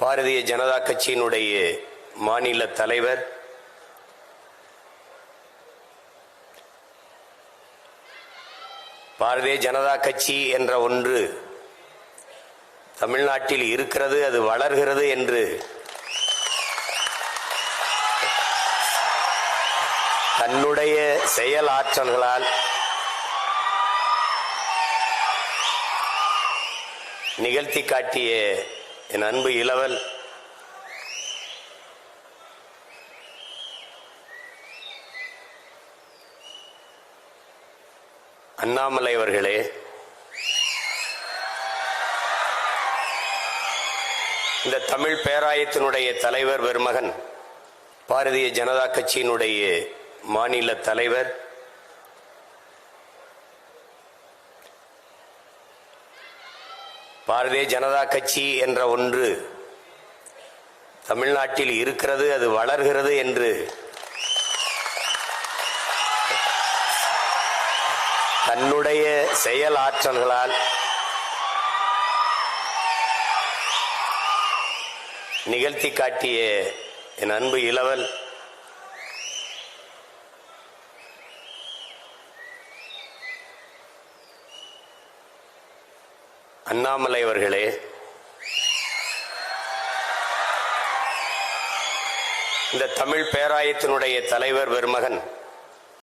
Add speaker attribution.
Speaker 1: பாரதிய ஜனதா கட்சியினுடைய மாநில தலைவர் பாரதிய ஜனதா கட்சி என்ற ஒன்று தமிழ்நாட்டில் இருக்கிறது, அது வளர்கிறது என்று தன்னுடைய செயல் ஆற்றல்களால் நிகழ்த்தி காட்டிய என் அன்பு இளவல் அண்ணாமலை அவர்களே, இந்த தமிழ் பேராயத்தினுடைய தலைவர் பெருமகன், பாரதிய ஜனதா கட்சியினுடைய மாநில தலைவர், பாரதிய ஜனதா கட்சி என்ற ஒன்று தமிழ்நாட்டில் இருக்கிறது, அது வளர்கிறது என்று தன்னுடைய செயல் ஆற்றல்களால் நிகழ்த்தி காட்டிய என் அன்பு இளவல் அண்ணாமலை அவர்களே, இந்த தமிழ் பேராயத்தினுடைய தலைவர் பெருமகன்